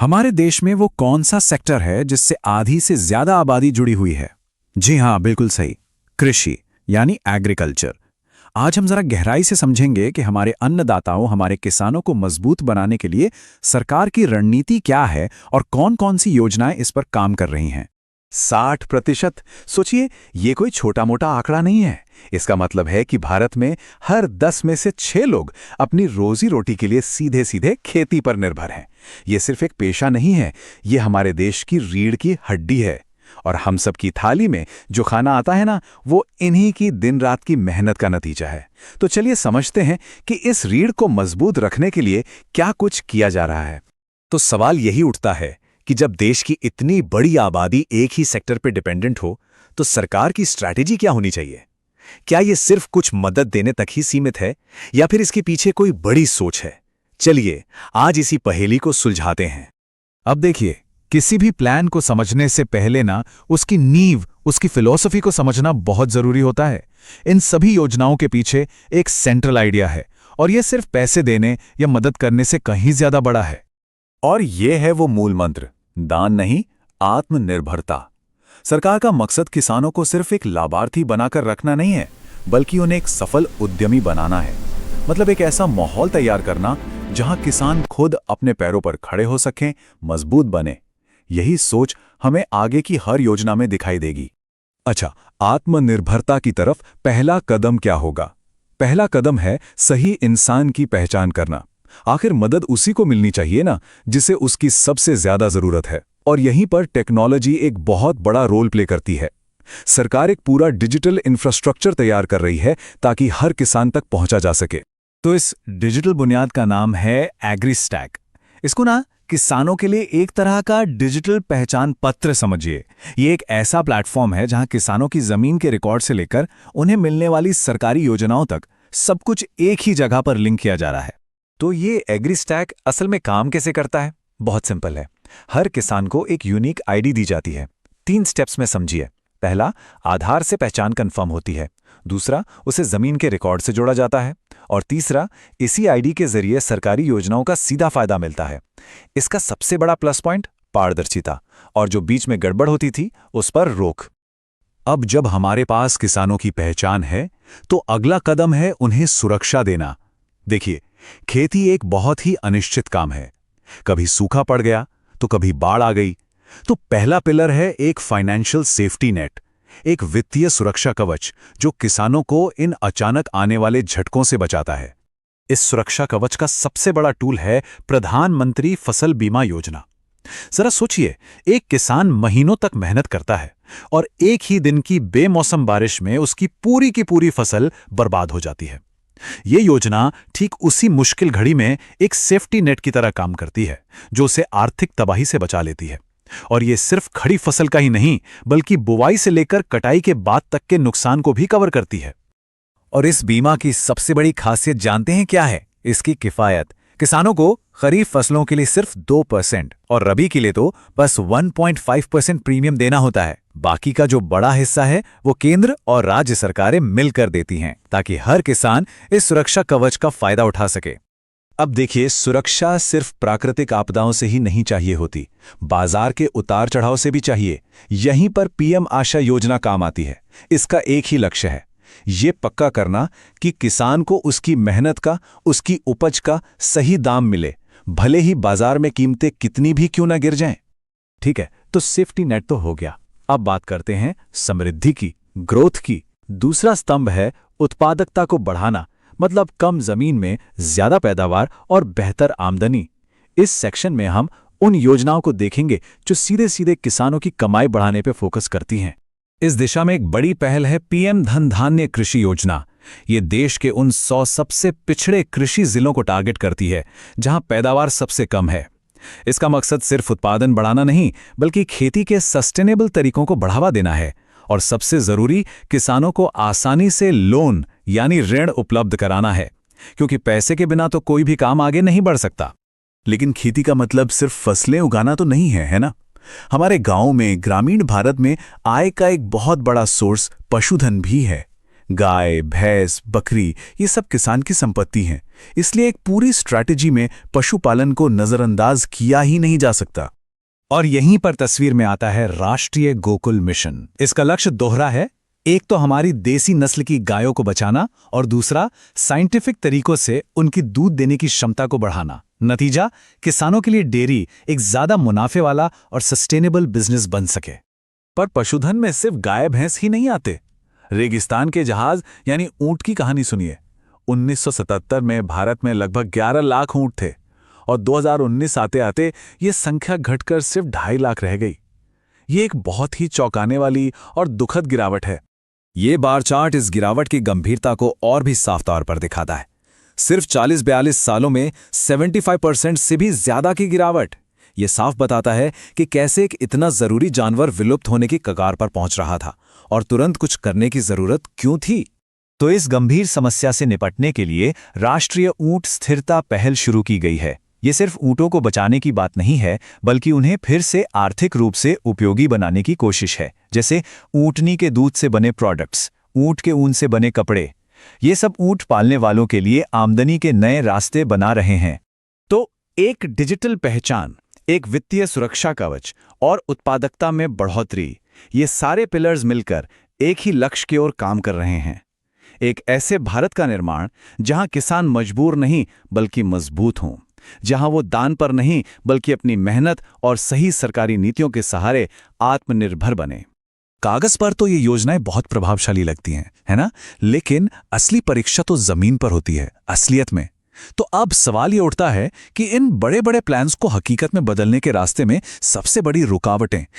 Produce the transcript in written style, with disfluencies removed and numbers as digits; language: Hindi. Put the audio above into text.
हमारे देश में वो कौन सा सेक्टर है जिससे आधी से ज्यादा आबादी जुड़ी हुई है? जी हाँ, बिल्कुल सही, कृषि यानी एग्रीकल्चर। आज हम जरा गहराई से समझेंगे कि हमारे अन्नदाताओं, हमारे किसानों को मजबूत बनाने के लिए सरकार की रणनीति क्या है और कौन-कौन सी योजनाएं इस पर काम कर रही हैं। 60%। सोचिए, ये कोई छोटा मोटा आंकड़ा नहीं है। इसका मतलब है कि भारत में हर 10 में से 6 लोग अपनी रोजी रोटी के लिए सीधे सीधे खेती पर निर्भर हैं। ये सिर्फ एक पेशा नहीं है, ये हमारे देश की रीढ़ की हड्डी है। और हम सब की थाली में जो खाना आता है ना, वो इन्हीं की दिन रात की मेहनत का नतीजा है। तो चलिए समझते हैं कि इस रीढ़ को मजबूत रखने के लिए क्या कुछ किया जा रहा है। तो सवाल यही उठता है कि जब देश की इतनी बड़ी आबादी एक ही सेक्टर पर डिपेंडेंट हो, तो सरकार की स्ट्रैटेजी क्या होनी चाहिए? क्या ये सिर्फ कुछ मदद देने तक ही सीमित है या फिर इसके पीछे कोई बड़ी सोच है? चलिए आज इसी पहेली को सुलझाते हैं। अब देखिए, किसी भी प्लान को समझने से पहले ना उसकी नींव, उसकी फिलॉसफी को समझना बहुत जरूरी होता है। इन सभी योजनाओं के पीछे एक सेंट्रल आइडिया है और यह सिर्फ पैसे देने या मदद करने से कहीं ज्यादा बड़ा है। और ये है वो मूल मंत्र, दान नहीं, आत्मनिर्भरता। सरकार का मकसद किसानों को सिर्फ एक लाभार्थी बनाकर रखना नहीं है, बल्कि उन्हें एक सफल उद्यमी बनाना है। मतलब एक ऐसा माहौल तैयार करना जहां किसान खुद अपने पैरों पर खड़े हो सकें, मजबूत बने। यही सोच हमें आगे की हर योजना में दिखाई देगी। अच्छा, आत्मनिर्भरता की तरफ पहला कदम क्या होगा? पहला कदम है सही इंसान की पहचान करना। आखिर मदद उसी को मिलनी चाहिए ना जिसे उसकी सबसे ज्यादा जरूरत है। और यहीं पर टेक्नोलॉजी एक बहुत बड़ा रोल प्ले करती है। सरकार एक पूरा डिजिटल इंफ्रास्ट्रक्चर तैयार कर रही है ताकि हर किसान तक पहुंचा जा सके। तो इस डिजिटल बुनियाद का नाम है एग्रीस्टैक। इसको ना किसानों के लिए एक तरह का डिजिटल पहचान पत्र समझिए। ये एक ऐसा प्लेटफॉर्म है जहां किसानों की जमीन के रिकॉर्ड से लेकर उन्हें मिलने वाली सरकारी योजनाओं तक सब कुछ एक ही जगह पर लिंक किया जा रहा है। तो ये एग्रीस्टैक असल में काम कैसे करता है? बहुत सिंपल है। हर किसान को एक यूनिक आईडी दी जाती है। 3 स्टेप्स में समझिए। पहला, आधार से पहचान कंफर्म होती है। दूसरा, उसे जमीन के रिकॉर्ड से जोड़ा जाता है। और तीसरा, इसी आईडी के जरिए सरकारी योजनाओं का सीधा फायदा मिलता है। इसका सबसे बड़ा प्लस पॉइंट पारदर्शिता, और जो बीच में गड़बड़ होती थी उस पर रोक। अब जब हमारे पास किसानों की पहचान है, तो अगला कदम है उन्हें सुरक्षा देना। देखिए, खेती एक बहुत ही अनिश्चित काम है। कभी सूखा पड़ गया तो कभी बाढ़ आ गई। तो पहला पिलर है एक फाइनेंशियल सेफ्टी नेट, एक वित्तीय सुरक्षा कवच जो किसानों को इन अचानक आने वाले झटकों से बचाता है। इस सुरक्षा कवच का सबसे बड़ा टूल है प्रधानमंत्री फसल बीमा योजना। जरा सोचिए, एक किसान महीनों तक मेहनत करता है और एक ही दिन की बेमौसम बारिश में उसकी पूरी की पूरी फसल बर्बाद हो जाती है। ये योजना ठीक उसी मुश्किल घड़ी में एक सेफ्टी नेट की तरह काम करती है, जो उसे आर्थिक तबाही से बचा लेती है। और ये सिर्फ खड़ी फसल का ही नहीं, बल्कि बुवाई से लेकर कटाई के बाद तक के नुकसान को भी कवर करती है। और इस बीमा की सबसे बड़ी खासियत जानते हैं क्या है? इसकी किफायत। किसानों को खरीफ फसलों के लिए सिर्फ 2% और रबी के लिए तो बस 1.5% प्रीमियम देना होता है। बाकी का जो बड़ा हिस्सा है वो केंद्र और राज्य सरकारें मिलकर देती हैं, ताकि हर किसान इस सुरक्षा कवच का फायदा उठा सके। अब देखिए, सुरक्षा सिर्फ प्राकृतिक आपदाओं से ही नहीं चाहिए होती, बाजार के उतार चढ़ाव से भी चाहिए। यहीं पर पीएम आशा योजना काम आती है। इसका एक ही लक्ष्य है, ये पक्का करना कि किसान को उसकी मेहनत का, उसकी उपज का सही दाम मिले, भले ही बाजार में कीमतें कितनी भी क्यों ना गिर जाएं। ठीक है, तो सेफ्टी नेट तो हो गया। अब बात करते हैं समृद्धि की, ग्रोथ की। दूसरा स्तंभ है उत्पादकता को बढ़ाना, मतलब कम जमीन में ज्यादा पैदावार और बेहतर आमदनी। इस सेक्शन में हम उन योजनाओं को देखेंगे जो सीधे सीधे किसानों की कमाई बढ़ाने पर फोकस करती हैं। इस दिशा में एक बड़ी पहल है पीएम धन धान्य कृषि योजना। ये देश के उन 100 सबसे पिछड़े कृषि जिलों को टारगेट करती है जहां पैदावार सबसे कम है। इसका मकसद सिर्फ उत्पादन बढ़ाना नहीं, बल्कि खेती के सस्टेनेबल तरीकों को बढ़ावा देना है। और सबसे जरूरी, किसानों को आसानी से लोन यानी ऋण उपलब्ध कराना है, क्योंकि पैसे के बिना तो कोई भी काम आगे नहीं बढ़ सकता। लेकिन खेती का मतलब सिर्फ फसलें उगाना तो नहीं है, है ना? हमारे गांव में, ग्रामीण भारत में आय का एक बहुत बड़ा सोर्स पशुधन भी है। गाय, भैंस, बकरी ये सब किसान की संपत्ति हैं। इसलिए एक पूरी स्ट्रैटेजी में पशुपालन को नजरअंदाज किया ही नहीं जा सकता। और यहीं पर तस्वीर में आता है राष्ट्रीय गोकुल मिशन। इसका लक्ष्य दोहरा है, एक तो हमारी देसी नस्ल की गायों को बचाना और दूसरा साइंटिफिक तरीकों से उनकी दूध देने की क्षमता को बढ़ाना। नतीजा, किसानों के लिए डेयरी एक ज्यादा मुनाफे वाला और सस्टेनेबल बिजनेस बन सके। पर पशुधन में सिर्फ गाय भैंस ही नहीं आते। रेगिस्तान के जहाज यानी ऊंट की कहानी सुनिए। 1977 में भारत में लगभग 11 लाख ऊंट थे और 2019 आते आते ये संख्या घटकर सिर्फ 2.5 लाख रह गई। ये एक बहुत ही चौंकाने वाली और दुखद गिरावट है। ये बार चार्ट इस गिरावट की गंभीरता को और भी साफ तौर पर दिखाता है। सिर्फ 40-42 सालों में 75% से भी ज्यादा की गिरावट। ये साफ बताता है कि कैसे एक इतना जरूरी जानवर विलुप्त होने की कगार पर पहुंच रहा था और तुरंत कुछ करने की जरूरत क्यों थी। तो इस गंभीर समस्या से निपटने के लिए राष्ट्रीय ऊंट स्थिरता पहल शुरू की गई है। ये सिर्फ ऊंटों को बचाने की बात नहीं है, बल्कि उन्हें फिर से आर्थिक रूप से उपयोगी बनाने की कोशिश है। जैसे ऊंटनी के दूध से बने प्रोडक्ट्स, ऊंट के ऊन से बने कपड़े, ये सब ऊंट पालने वालों के लिए आमदनी के नए रास्ते बना रहे हैं। तो एक डिजिटल पहचान, एक वित्तीय सुरक्षा कवच और उत्पादकता में बढ़ोतरी, ये सारे पिलर्स मिलकर एक ही लक्ष्य की ओर काम कर रहे हैं। एक ऐसे भारत का निर्माण जहां किसान मजबूर नहीं बल्कि मजबूत हों, जहां वो दान पर नहीं बल्कि अपनी मेहनत और सही सरकारी नीतियों के सहारे आत्मनिर्भर बने। कागज पर तो ये योजनाएं बहुत प्रभावशाली लगती हैं, है ना? लेकिन असली परीक्षा तो जमीन पर होती है, असलियत में। तो अब सवाल ये उठता है कि इन बड़े बड़े प्लान्स को हकीकत में बदलने के रास्ते में सबसे बड़ी रुकावटें